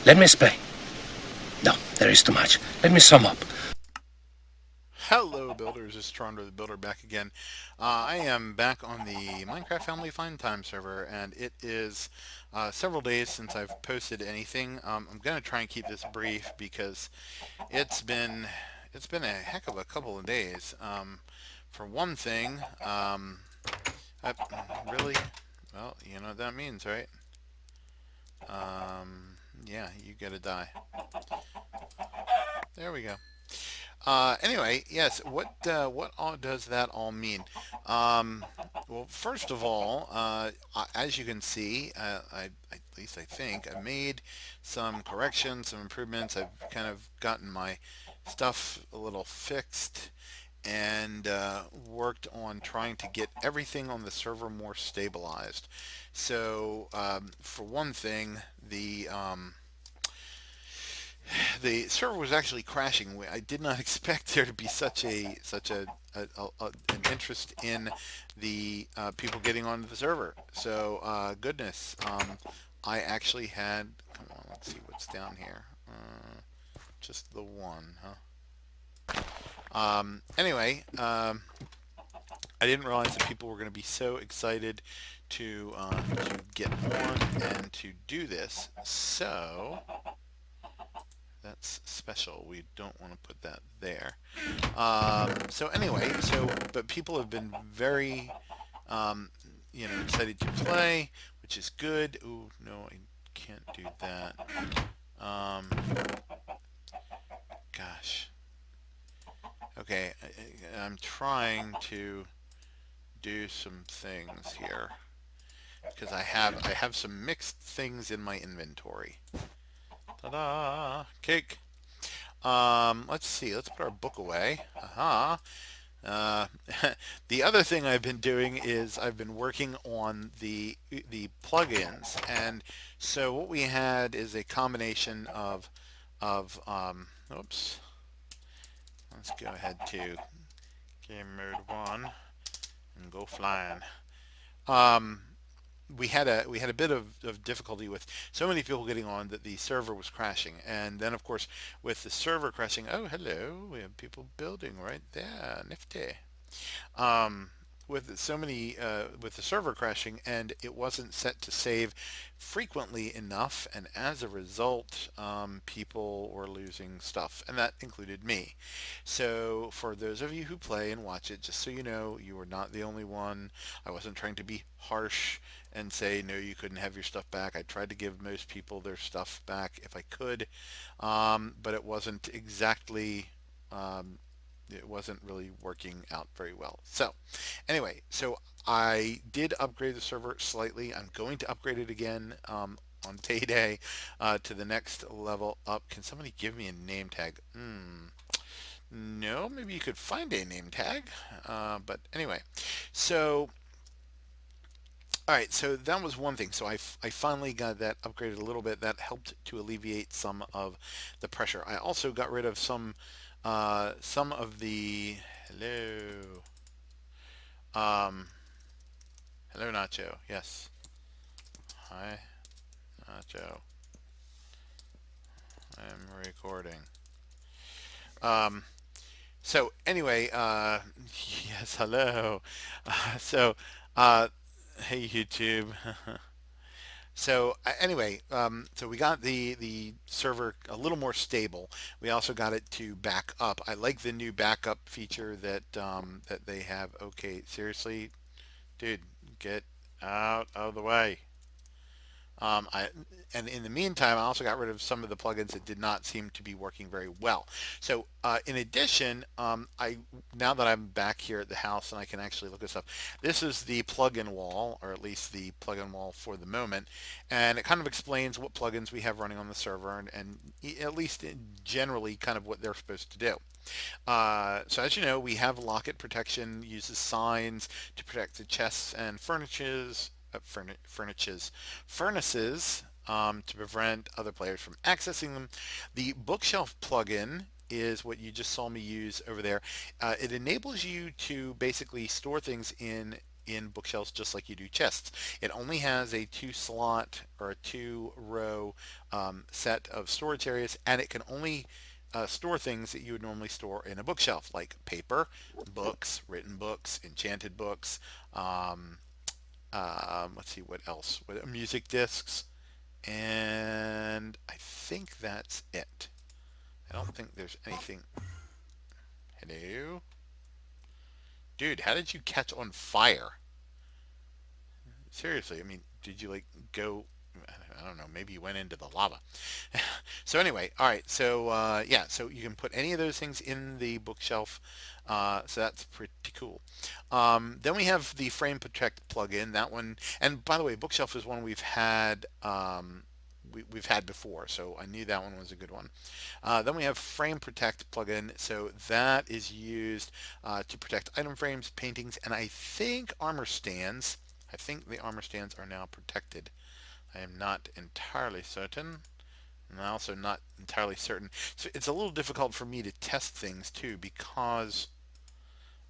Let me explain. No, there is too much. Let me sum up. Hello, builders. It's Torondor the Builder back again. I am back on the Minecraft Family Fun Time server, and it is several days since I've posted anything. I'm gonna try and keep this brief because it's been it's been a heck of a couple of days. For one thing, I, really, well, you know what that means, right? Yeah, you gotta die. There we go. Anyway, yes. What all does that all mean? Um, well, first of all, as you can see, at least I think I made some corrections, some improvements. I've kind of gotten my stuff a little fixed and worked on trying to get everything on the server more stabilized. So, for one thing, the server was actually crashing. I did not expect there to be an interest in the people getting onto the server. So goodness, I actually had. Come on, let's see what's down here. Just the one, huh? Anyway, I didn't realize that people were going to be so excited to get on and to do this. So that's special. We don't want to put that there. So anyway, but people have been very, um, excited to play, which is good. Ooh, no, I can't do that. Um, Gosh. Okay, I'm trying to do some things here because I have some mixed things in my inventory. Ta-da! Cake. Let's see. Let's put our book away. Aha. Uh, the other thing I've been doing is I've been working on the plugins, and so what we had is a combination of oops. Let's go ahead to game mode 1 and go flying. Um, we had a bit of difficulty with so many people getting on that the server was crashing, and then of course with the server crashing, oh hello, we have people building right there, nifty. um, with so many with the server crashing, and it wasn't set to save frequently enough, and as a result, people were losing stuff, and that included me. So for those of you who play and watch it, just so you know, you are not the only one. I wasn't trying to be harsh and say no, you couldn't have your stuff back. I tried to give most people their stuff back if I could, but it wasn't exactly um, it wasn't really working out very well. So anyway, so I did upgrade the server slightly. I'm going to upgrade it again on payday to the next level up. Can somebody give me a name tag? No, maybe you could find a name tag. But anyway, so all right, so that was one thing. So I finally got that upgraded a little bit. That helped to alleviate some of the pressure. I also got rid of some of the hello um hello Nacho. Yes. Hi Nacho. I'm recording. Um so anyway, yes, hello. So hey YouTube. So anyway, so we got the server a little more stable. We also got it to back up. I like the new backup feature that they have. Okay, seriously, dude, get out of the way. I and in the meantime, I also got rid of some of the plugins that did not seem to be working very well. So in addition, I now that I'm back here at the house and I can actually look this up, this is the plugin wall, or at least the plugin wall for the moment, and it kind of explains what plugins we have running on the server and at least generally kind of what they're supposed to do. So as you know, we have locket protection, uses signs to protect the chests and furnaces to prevent other players from accessing them. The bookshelf plugin is what you just saw me use over there. It enables you to basically store things in in bookshelves just like you do chests. It only has a 2 slot or a 2 row set of storage areas, and it can only store things that you would normally store in a bookshelf, like paper, books, written books, enchanted books. Um, let's see what else. Music discs, and I think that's it. I don't think there's anything. Hello, dude. How did you catch on fire? Seriously, I mean, did you like go? I don't know. Maybe you went into the lava. So anyway, all right. So yeah, so you can put any of those things in the bookshelf. So that's pretty cool. Then we have the Frame Protect plugin. That one, and by the way, bookshelf is one we've had. We've had before, so I knew that one was a good one. Then we have Frame Protect plugin, so that is used to protect item frames, paintings, and I think armor stands. I think the armor stands are now protected. I am not entirely certain. And I'm also not entirely certain. So it's a little difficult for me to test things too because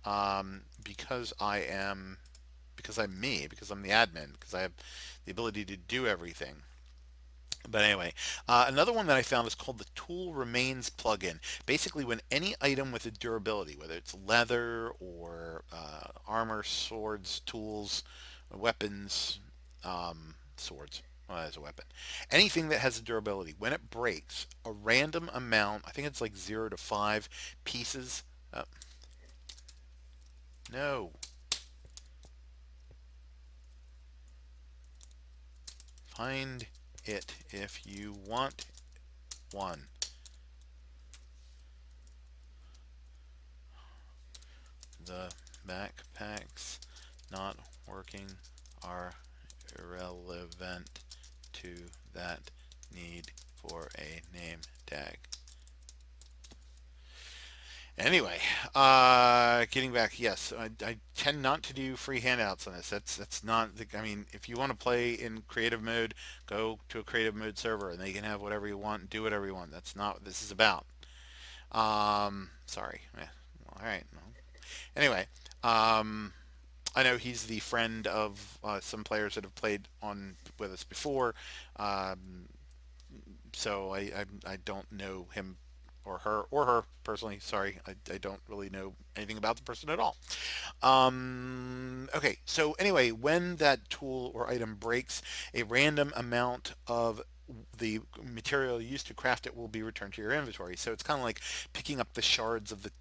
I'm me, because I'm the admin, because I have the ability to do everything. But anyway, another one that I found is called the Tool Remains plugin. Basically, when any item with a durability, whether it's leather or armor, swords, tools, weapons, swords, well, as a weapon, anything that has a durability, when it breaks, a random amount, I think it's like 0 to 5 pieces. No, find it if you want one. The backpacks not working are irrelevant to that need for a name tag. Anyway, getting back, yes, I tend not to do free handouts on this. That's not the, I mean, if you want to play in creative mode, go to a creative mode server and they can have whatever you want and do whatever you want. That's not what this is about. Sorry. All right. Anyway, um, I know he's the friend of some players that have played on with us before, um, so I don't know him or her personally. Sorry, I don't really know anything about the person at all. Okay, so anyway, when that tool or item breaks, a random amount of the material used to craft it will be returned to your inventory. So it's kind of like picking up the shards of the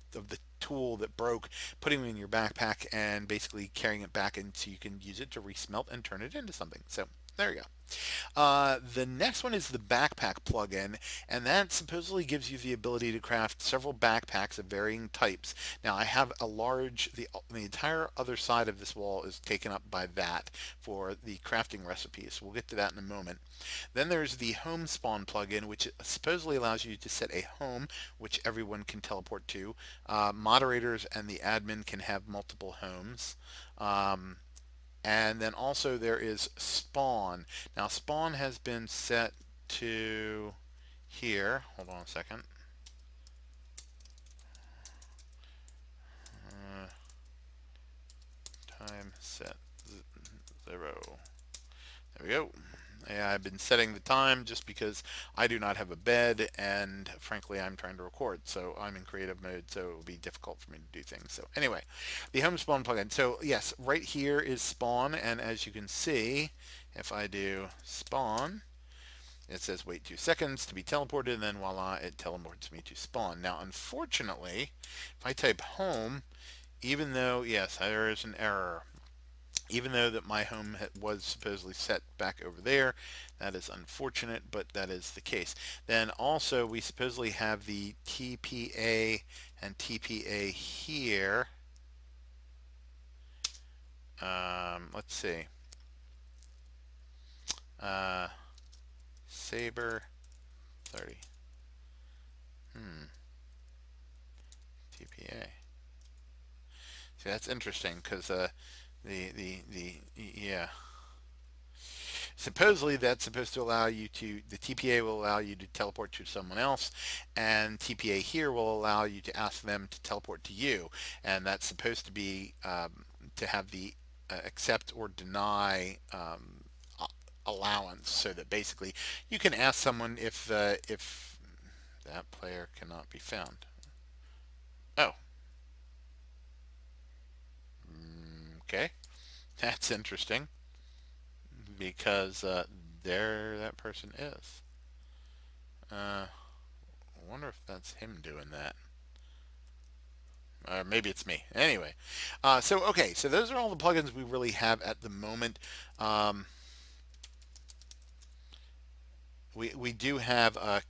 tool that broke, putting them in your backpack, and basically carrying it back, and so you can use it to resmelt and turn it into something. So there you go. The next one is the backpack plugin, and that supposedly gives you the ability to craft several backpacks of varying types. Now, I have a large, the entire other side of this wall is taken up by that for the crafting recipes. We'll get to that in a moment. Then there's the home spawn plugin, which supposedly allows you to set a home, which everyone can teleport to. Moderators and the admin can have multiple homes. And then also there is spawn. Now spawn has been set to here. Hold on a second. Uh, time set 0. There we go. Yeah, I've been setting the time just because I do not have a bed, and frankly I'm trying to record, so I'm in creative mode, so it will be difficult for me to do things. So anyway, the home spawn plugin. So yes, right here is spawn, and as you can see, if I do spawn, it says wait 2 seconds to be teleported, and then voila, it teleports me to spawn. Now unfortunately, if I type home, even though, yes, there is an error, even though that my home was supposedly set back over there. That is unfortunate, but that is the case. Then also we supposedly have the TPA and TPA here. Let's see. Saber 30. TPA. See, that's interesting because yeah. Supposedly that's supposed to allow you to, the TPA will allow you to teleport to someone else, and TPA here will allow you to ask them to teleport to you, and that's supposed to be to have the accept or deny allowance, so that basically you can ask someone if that player cannot be found. Oh, okay, that's interesting because there that person is. I wonder if that's him doing that. Or maybe it's me. Anyway, so okay, so those are all the plugins we really have at the moment. Um, we do have a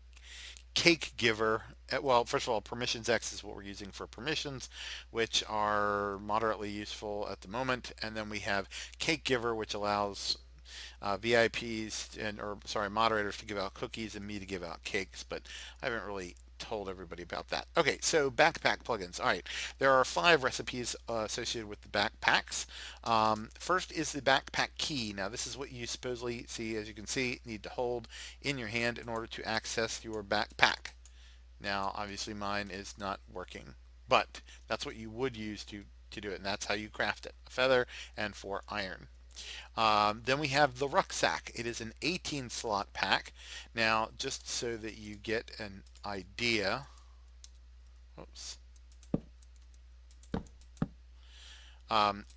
cake giver. Well, first of all, permissions X is what we're using for permissions, which are moderately useful at the moment. And then we have cake giver, which allows VIPs or sorry, moderators to give out cookies and me to give out cakes, but I haven't really told everybody about that. Okay, so backpack plugins. All right, there are 5 recipes associated with the backpacks. First is the backpack key. Now this is what you supposedly see, as you can see, need to hold in your hand in order to access your backpack. Now obviously mine is not working, but that's what you would use to do it, and that's how you craft it: a feather and 4 iron. Then we have the rucksack. It is an 18 slot pack. Now, just so that you get an idea, oops.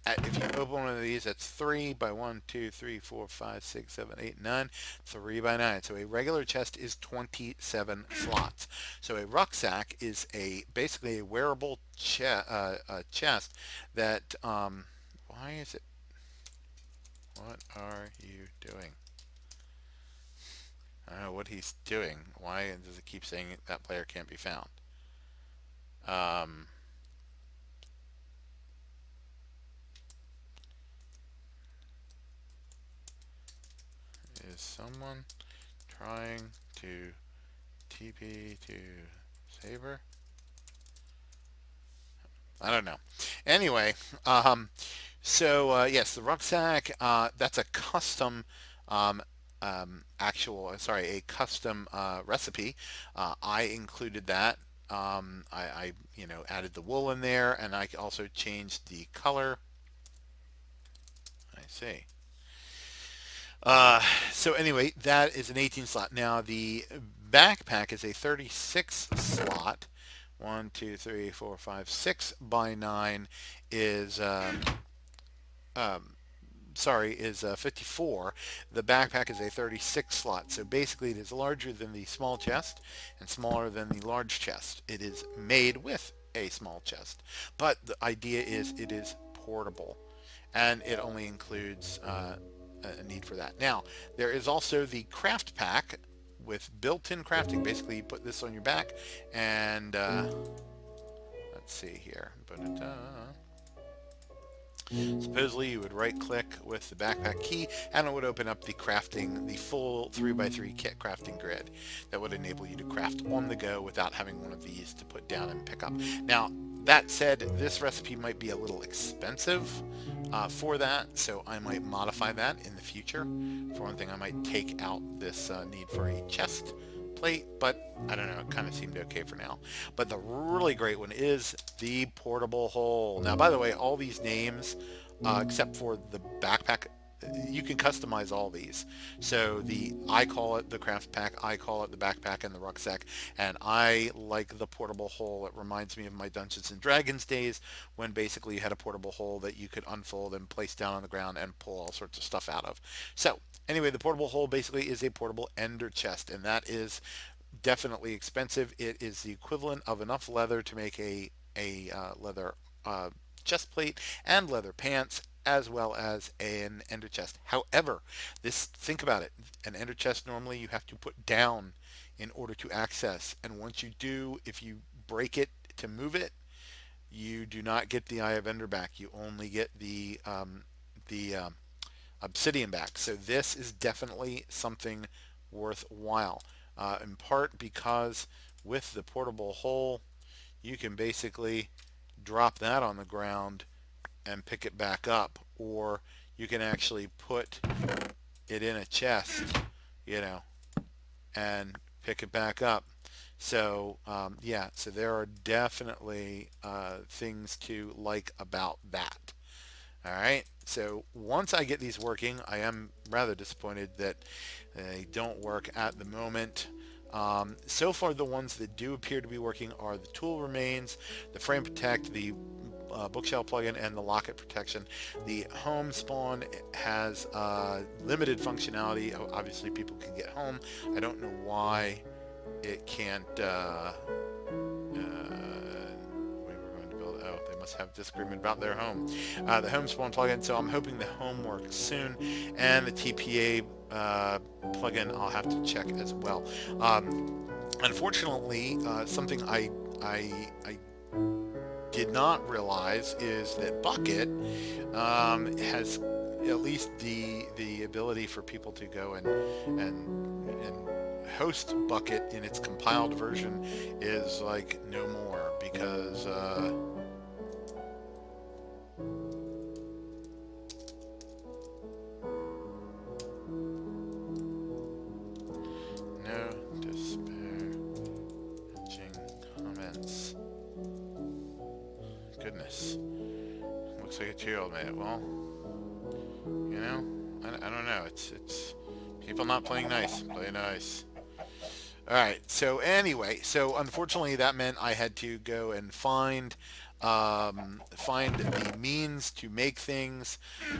If you open one of these, that's 3 by 1, 2, 3, 4, 5, 6, 7, 8, 9, 3 by 9. So a regular chest is 27 slots. So a rucksack is basically a wearable chest that, why is it, what are you doing? I don't know what he's doing. Why does it keep saying that player can't be found? Um, is someone trying to TP to Saber? I don't know. Anyway, yes, the rucksack, that's a custom a custom recipe. I included that. Added the wool in there, and I also changed the color. I see. So anyway, that is an 18 slot. Now the backpack is a 36 slot. 1, 2, 3, 4, 5, 6 by 9 is um, is 54. The backpack is a 36 slot. So basically it is larger than the small chest and smaller than the large chest. It is made with a small chest. But the idea is it is portable, and it only includes a need for that. Now, there is also the craft pack with built-in crafting. Basically, you put this on your back and let's see here. Supposedly you would right click with the backpack key and it would open up the full 3x3 kit crafting grid that would enable you to craft on the go without having one of these to put down and pick up. Now, that said, this recipe might be a little expensive for that, so I might modify that in the future. For one thing, I might take out this need for a chest plate, but I don't know, it kind of seemed okay for now. But the really great one is the portable hole. Now, by the way, all these names, except for the backpack, you can customize all these. So I call it the craft pack, I call it the backpack and the rucksack, and I like the portable hole. It reminds me of my Dungeons and Dragons days when basically you had a portable hole that you could unfold and place down on the ground and pull all sorts of stuff out of. So anyway, the portable hole basically is a portable ender chest, and that is definitely expensive. It is the equivalent of enough leather to make a leather chest plate and leather pants, as well as an ender chest. However, think about it. An ender chest normally you have to put down in order to access, and once you do, if you break it to move it, you do not get the Eye of Ender back. You only get the obsidian back. So this is definitely something worthwhile, in part because with the portable hole, you can basically drop that on the ground and pick it back up, or you can actually put it in a chest, you know, and pick it back up. So yeah, so there are definitely things to like about that. Alright, so once I get these working, I am rather disappointed that they don't work at the moment. So far, the ones that do appear to be working are the tool remains, the frame protect, the bookshelf plugin, and the locket protection. The home spawn has limited functionality. Obviously, people can get home. I don't know why it can't. We were going to build. Oh, they must have disagreement about their home. The home spawn plugin. So I'm hoping the home works soon, and the TPA plugin I'll have to check as well. Unfortunately, something I did not realize is that Bucket has at least the ability for people to go and host Bucket in its compiled version is like no more because no disparaging comments. Goodness, looks like a 2-year-old made it. Well, you know, I don't know. It's people not playing nice. Play nice. All right. So anyway, so unfortunately that meant I had to go and find the means to make things.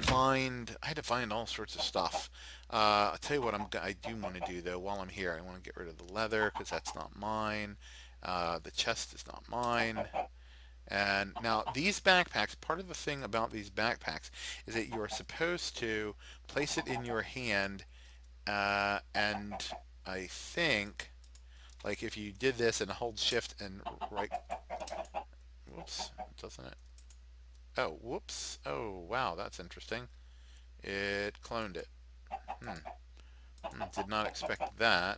I had to find all sorts of stuff. I'll tell you what I do want to do though while I'm here. I want to get rid of the leather because that's not mine. The chest is not mine. And now these backpacks, part of the thing about these backpacks is that you're supposed to place it in your hand, and I think, like if you did this and hold shift and right, whoops, doesn't it? Oh, whoops. Oh, wow, that's interesting. It cloned it. Did not expect that.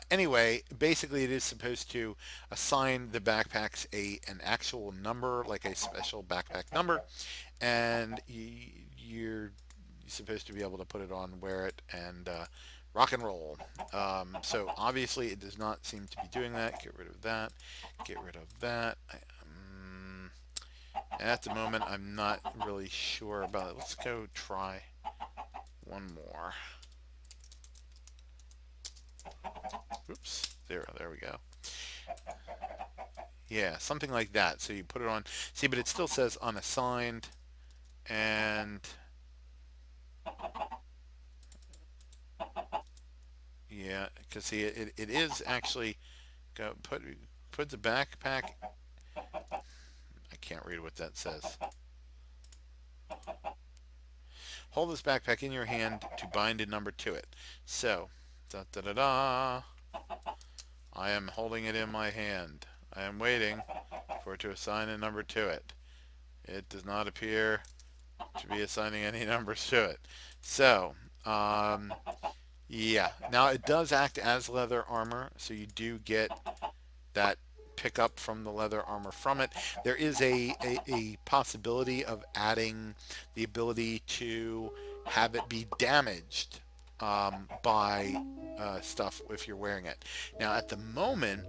Anyway, basically it is supposed to assign the backpacks an actual number, like a special backpack number, and you're supposed to be able to put it on, wear it, and rock and roll. So obviously it does not seem to be doing that. Get rid of that. Get rid of that. At the moment, I'm not really sure about it. Let's go try one more. Oops. There we go. Yeah, something like that. So you put it on. See, but it still says unassigned. And yeah, because see, it is actually put the backpack. I can't read what that says. Hold this backpack in your hand to bind a number to it. So, da da da da. I am holding it in my hand. I am waiting for it to assign a number to it. It does not appear to be assigning any numbers to it. So, yeah. Now it does act as leather armor, so you do get that pickup from the leather armor from it. There is a possibility of adding the ability to have it be damaged by stuff if you're wearing it. Now at the moment,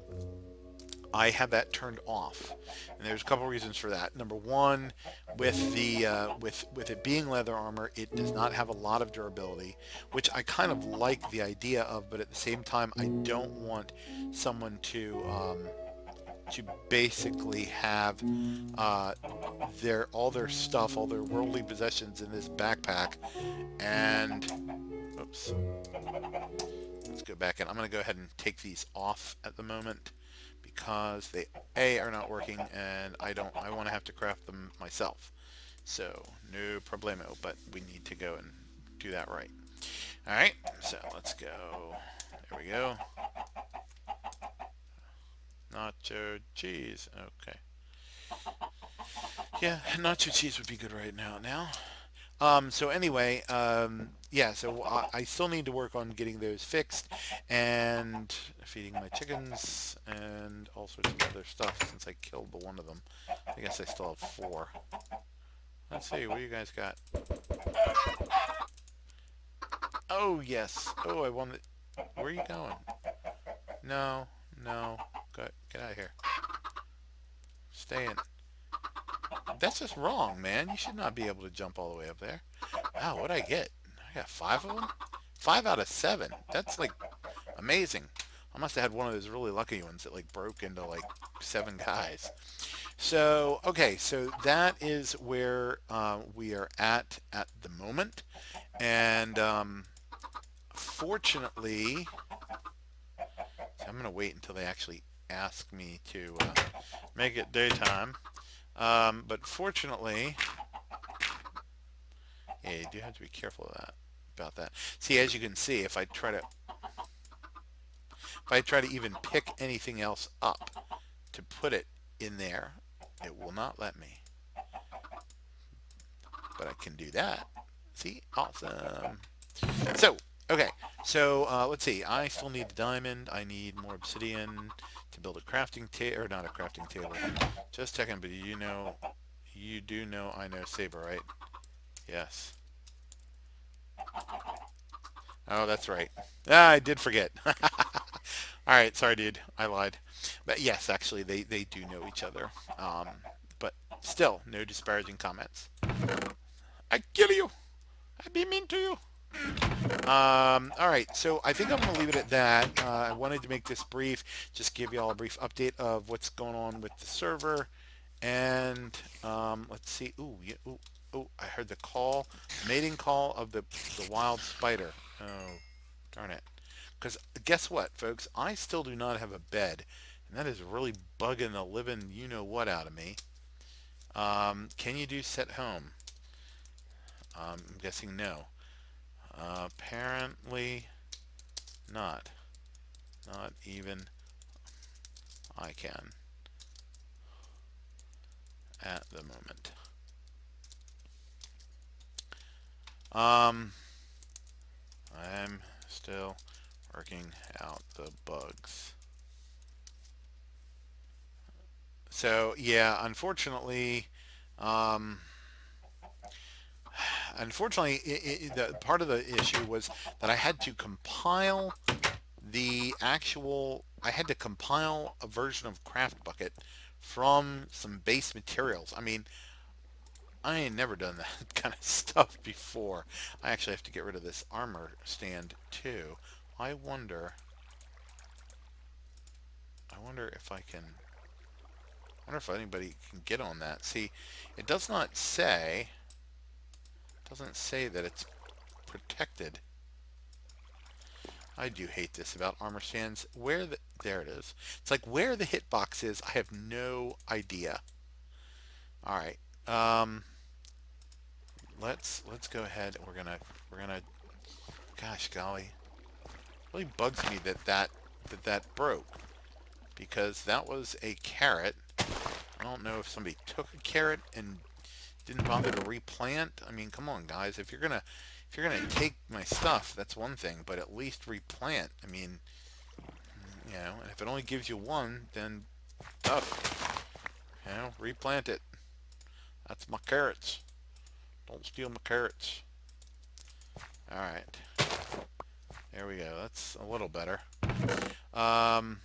I have that turned off, and there's a couple reasons for that. Number one, with the with it being leather armor, it does not have a lot of durability, which I kind of like the idea of, but at the same time, I don't want someone to basically have all their stuff, all their worldly possessions in this backpack, and oops. Let's go back in. I'm going to go ahead and take these off at the moment because they are not working, and I want to have to craft them myself. So no problemo, but we need to go and do that right. All right, so let's go. There we go. Nacho cheese. Okay. Yeah, nacho cheese would be good right now. So anyway, yeah, so I still need to work on getting those fixed and feeding my chickens and all sorts of other stuff since I killed the one of them. I guess I still have 4. Let's see, what do you guys got? Oh, yes. Oh, I won the... Where are you going? No. Get out of here. Stay in. That's just wrong, man. You should not be able to jump all the way up there. Wow, what'd I get? I got 5 of them? 5 out of 7. That's like amazing. I must have had one of those really lucky ones that like broke into like 7 guys. So, okay, so that is where we are at the moment. And fortunately, so I'm going to wait until they actually ask me to make it daytime. But fortunately, yeah, you do have to be careful of that, about that. See, as you can see, if I try to even pick anything else up to put it in there, it will not let me. But I can do that. See? Awesome. So, okay. So, let's see. I still need the diamond. I need more obsidian to build a crafting table, or not a crafting table. Just checking, but you do know I know Saber, right? Yes. Oh, that's right. Ah, I did forget. Alright, sorry dude. I lied. But yes, actually, they do know each other. But still, no disparaging comments. I kill you! I be mean to you! Alright, so I think I'm going to leave it at that. I wanted to make this brief, just give you all a brief update of what's going on with the server. And, let's see. Ooh, yeah, ooh, I heard the call, mating call of the wild spider. Oh, darn it. Because guess what, folks? I still do not have a bed, and that is really bugging the living you-know-what out of me. Can you do set home? I'm guessing no. Apparently not. Not even I can at the moment. I'm still working out the bugs. So yeah, unfortunately, the part of the issue was that I had to compile I had to compile a version of Craft Bucket from some base materials. I mean, I ain't never done that kind of stuff before. I actually have to get rid of this armor stand too. I wonder if I can. I wonder if anybody can get on that. See, it does not say. Doesn't say that it's protected. I do hate this about armor stands. There it is. It's like where the hitbox is, I have no idea. All right. Let's go ahead. We're gonna. Gosh golly, it really bugs me that broke, because that was a carrot. I don't know if somebody took a carrot and didn't bother to replant. I mean, come on, guys. If you're gonna take my stuff, that's one thing, but at least replant. I mean, and if it only gives you one, then tough. Replant it. That's my carrots. Don't steal my carrots. All right. There we go. That's a little better. God,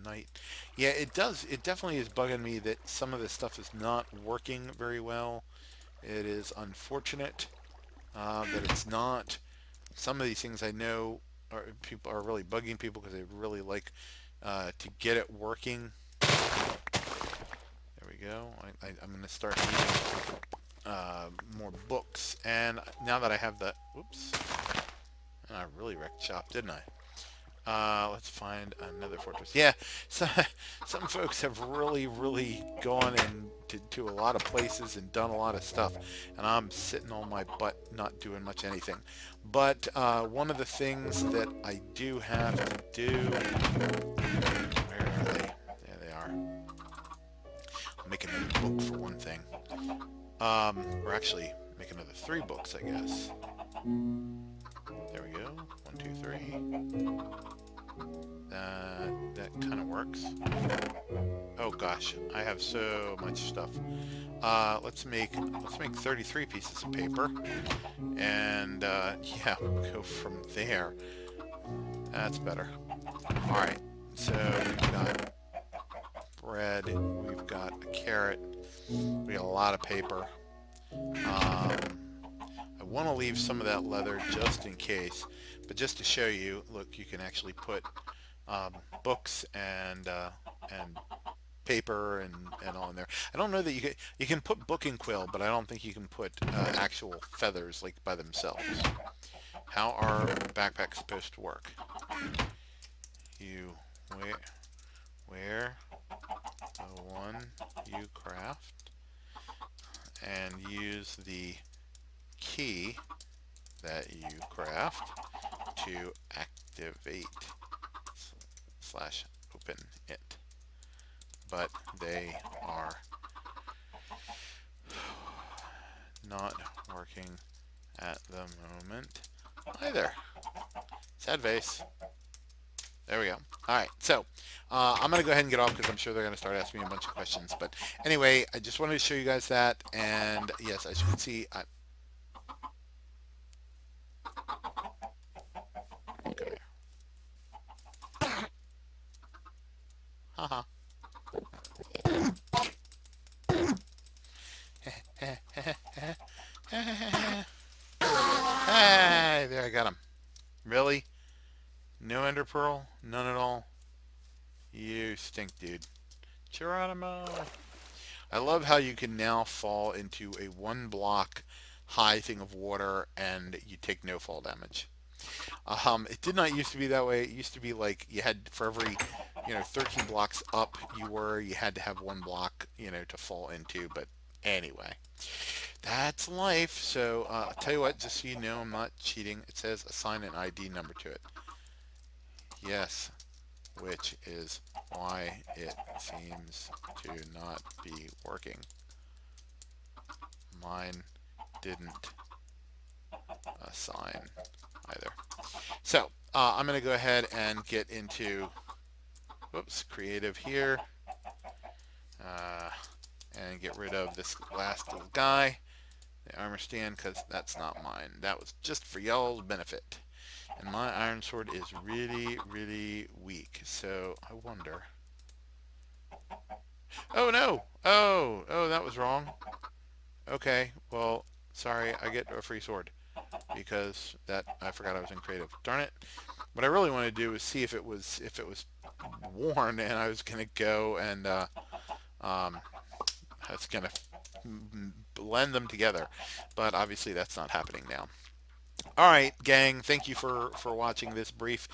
night. Yeah, it does. It definitely is bugging me that some of this stuff is not working very well. It is unfortunate that it's not. Some of these things I know people are really bugging people because they really like to get it working. There we go. I'm going to start needing more books. And now that I have the... Oops. And I really wrecked shop, didn't I? Let's find another fortress. Yeah, so, some folks have really gone to a lot of places and done a lot of stuff, and I'm sitting on my butt not doing much anything. But one of the things that I do have to do... Where are they? There they are. I'll make another book for one thing. Or actually, make another 3 books, I guess. There we go. 1, 2, 3. That kind of works. Oh gosh, I have so much stuff. Let's make 33 pieces of paper, and yeah, we'll go from there. That's better. All right, so we've got bread, we've got a carrot. We got a lot of paper. I want to leave some of that leather just in case, but just to show you, look, you can actually put books and paper and all in there. I don't know that you can put book and quill, but I don't think you can put actual feathers like by themselves. How are backpacks supposed to work? You wear the one you craft and use the key that you craft to activate / open it. But they are not working at the moment either. Sad face. There we go. Alright, so I'm going to go ahead and get off because I'm sure they're going to start asking me a bunch of questions. But anyway, I just wanted to show you guys that. And yes, as you can see, okay. Haha. Hey, there, I got him. Really? No ender pearl? None at all? You stink, dude. Geronimo! I love how you can now fall into a 1 block high thing of water and you take no fall damage. It did not used to be that way. It used to be like you had, for every 13 blocks up you had to have 1 block to fall into. But anyway, that's life. So I'll tell you what, just so you know, I'm not cheating. It says assign an ID number to it. Yes, which is why it seems to not be working. Mine didn't assign either. So I'm going to go ahead and get into creative here and get rid of this last little guy, the armor stand, because that's not mine. That was just for y'all's benefit. And my iron sword is really, really weak. So I wonder. Oh no! Oh, that was wrong. Okay, well, sorry, I get a free sword because I forgot I was in creative. Darn it! What I really want to do is see if it was worn, and I was gonna go and I was gonna blend them together, but obviously that's not happening now. Alright, gang, thank you for watching this brief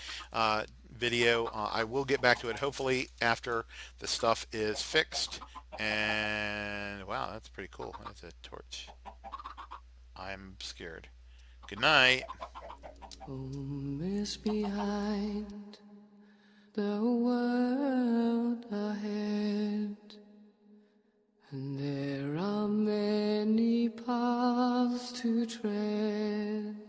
video. I will get back to it hopefully after the stuff is fixed. And wow, that's pretty cool. That's a torch. I'm scared. Good night. Home is behind, the world ahead, and there are many paths to tread.